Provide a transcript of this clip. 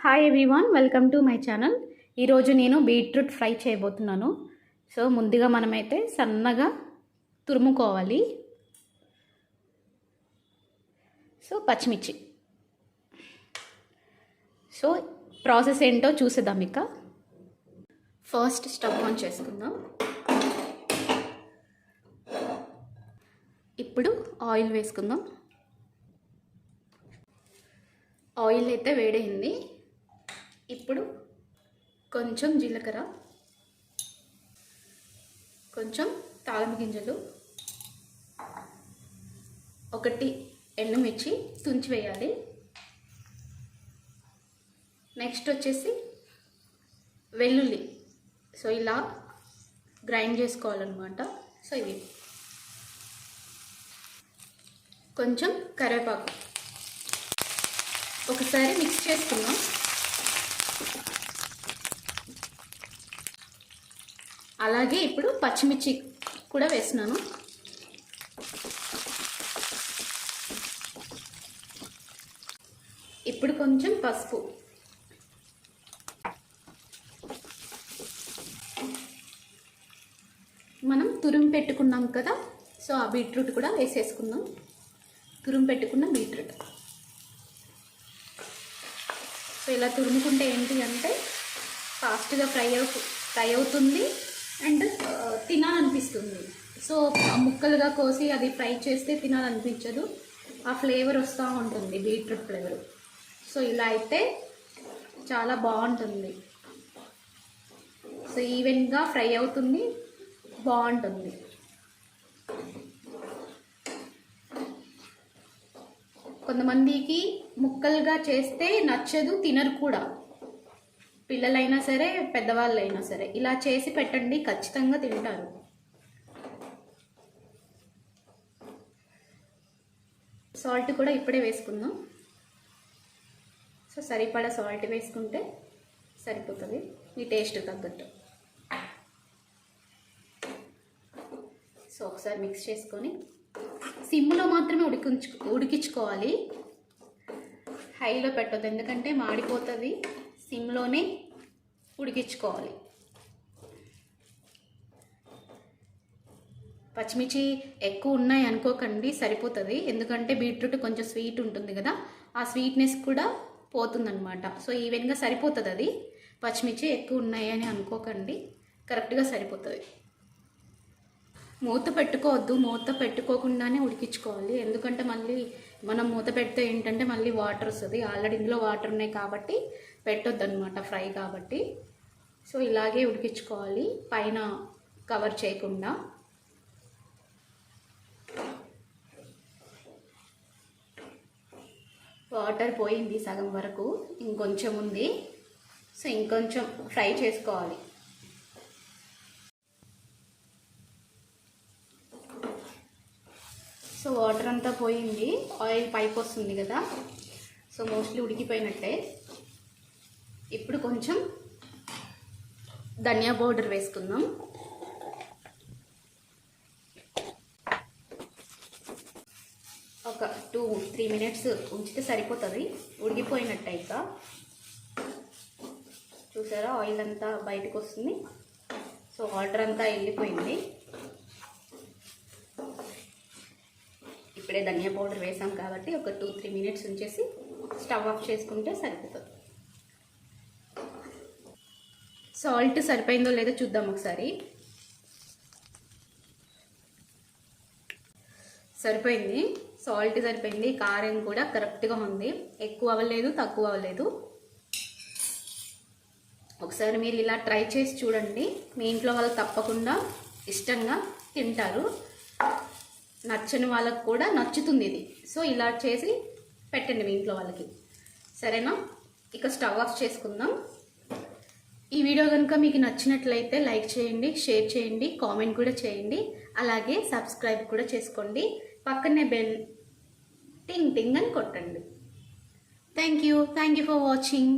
Hi everyone, welcome to my channel. ఈరోజు నేను beetroot fry చేయబోతున్నాను. సో ముందుగా మనమైతే సన్నగా తురుముకోవాలి. సో పచ్చిమిర్చి. సో ప్రాసెస్ ఏంటో చూసేద్దాం. ఇక ఫస్ట్ స్టవ్ ఆన్ చేసుకుందాం. ఇప్పుడు ఆయిల్ వేసుకుందాం. ఆయిల్ అయితే వేడైంది. ఇప్పుడు కొంచెం జీలకర్ర, కొంచెం తాళం గింజలు, ఒకటి ఎండుమిర్చి తుంచి వేయాలి. నెక్స్ట్ వచ్చేసి వెల్లుల్లి. సో ఇలా గ్రైండ్ చేసుకోవాలన్నమాట. సో ఇవి కొంచెం కరివేపాకు ఒకసారి మిక్స్ చేసుకుందాం. అలాగే ఇప్పుడు పచ్చిమిర్చి కూడా వేసినాను. ఇప్పుడు కొంచెం పసుపు, మనం తురుము పెట్టుకున్నాం కదా, సో ఆ బీట్రూట్ కూడా వేసేసుకుందాం. తురుము పెట్టుకున్న బీట్రూట్. సో ఇలా తురుముకుంటే ఏంటి అంటే ఫాస్ట్గా ఫ్రై అవుతుంది అండ్ తినాలనిపిస్తుంది. సో ముక్కలుగా కోసి అది ఫ్రై చేస్తే తినాలనిపించదు, ఆ ఫ్లేవర్ వస్తూ ఉంటుంది, బీట్రూట్ ఫ్లేవర్. సో ఇలా అయితే చాలా బాగుంటుంది. సో ఈవెన్గా ఫ్రై అవుతుంది, బాగుంటుంది. కొంతమందికి ముక్కలుగా చేస్తే నచ్చదు, తినరు కూడా. పిల్లలైనా సరే పెద్దవాళ్ళైనా సరే ఇలా చేసి పెట్టండి, ఖచ్చితంగా తింటారు. సాల్ట్ కూడా ఇప్పుడే వేసుకుందాం. సో సరిపడా సాల్ట్ వేసుకుంటే సరిపోతుంది మీ టేస్ట్ తగ్గట్టు. సో ఒకసారి మిక్స్ చేసుకొని సిమ్లో మాత్రమే ఉడికించుకోవాలి. హైలో పెట్టొద్దు, ఎందుకంటే మాడిపోతుంది. సిమ్లోనే ఉడికించుకోవాలి. పచ్చిమిర్చి ఎక్కువ ఉన్నాయి అనుకోకండి, సరిపోతుంది. ఎందుకంటే బీట్రూట్ కొంచెం స్వీట్ ఉంటుంది కదా, ఆ స్వీట్నెస్ కూడా పోతుందన్నమాట. సో ఈవెన్గా సరిపోతుంది. అది పచ్చిమిర్చి ఎక్కువ ఉన్నాయి అని అనుకోకండి, కరెక్ట్గా సరిపోతుంది. మూత పెట్టుకోవద్దు, మూత పెట్టుకోకుండానే ఉడికించుకోవాలి. ఎందుకంటే మళ్ళీ మనం మూత పెడితే ఏంటంటే మళ్ళీ వాటర్ వస్తుంది. ఆల్రెడీ ఇందులో వాటర్ ఉన్నాయి కాబట్టి పెట్టొద్దు అనమాట, ఫ్రై కాబట్టి. సో ఇలాగే ఉడికించుకోవాలి, పైన కవర్ చేయకుండా. వాటర్ పోయింది సగం వరకు, ఇంకొంచెం ఉంది. సో ఇంకొంచెం ఫ్రై చేసుకోవాలి. సో వాటర్ అంతా పోయింది, ఆయిల్ పైప్ వస్తుంది కదా, సో మోస్ట్లీ ఉడికిపోయినట్టే. ఇప్పుడు కొంచెం ధనియా పౌడర్ వేసుకుందాం. ఒక 2-3 మినిట్స్ ఉంచితే సరిపోతుంది, ఉడికిపోయినట్టే. ఇక చూసారా, ఆయిల్ అంతా బయటకు వస్తుంది. సో వాటర్ అంతా వెళ్ళిపోయింది. ఇప్పుడే ధనియా పౌడర్ వేసాం కాబట్టి ఒక 2-3 మినిట్స్ ఉంచేసి స్టవ్ ఆఫ్ చేసుకుంటే సరిపోతుంది. సాల్ట్ సరిపోయిందో లేదో చూద్దాం ఒకసారి. సరిపోయింది, సాల్ట్ సరిపోయింది. కారం కూడా కరెక్ట్గా ఉంది, ఎక్కువ అవ్వలేదు తక్కువ అవ్వలేదు. ఒకసారి మీరు ఇలా ట్రై చేసి చూడండి, మీ ఇంట్లో వాళ్ళు తప్పకుండా ఇష్టంగా తింటారు. నచ్చని వాళ్ళకు కూడా నచ్చుతుంది ఇది. సో ఇలా చేసి పెట్టండి మీ ఇంట్లో వాళ్ళకి, సరేనా? ఇక స్టవ్ ఆఫ్ చేసుకుందాం. ఈ వీడియో కనుక మీకు నచ్చినట్లయితే లైక్ చేయండి, షేర్ చేయండి, కామెంట్ కూడా చేయండి. అలాగే సబ్స్క్రైబ్ కూడా చేసుకోండి. పక్కనే బెల్ టింగ్ టింగ్ అని కొట్టండి. Thank you for watching.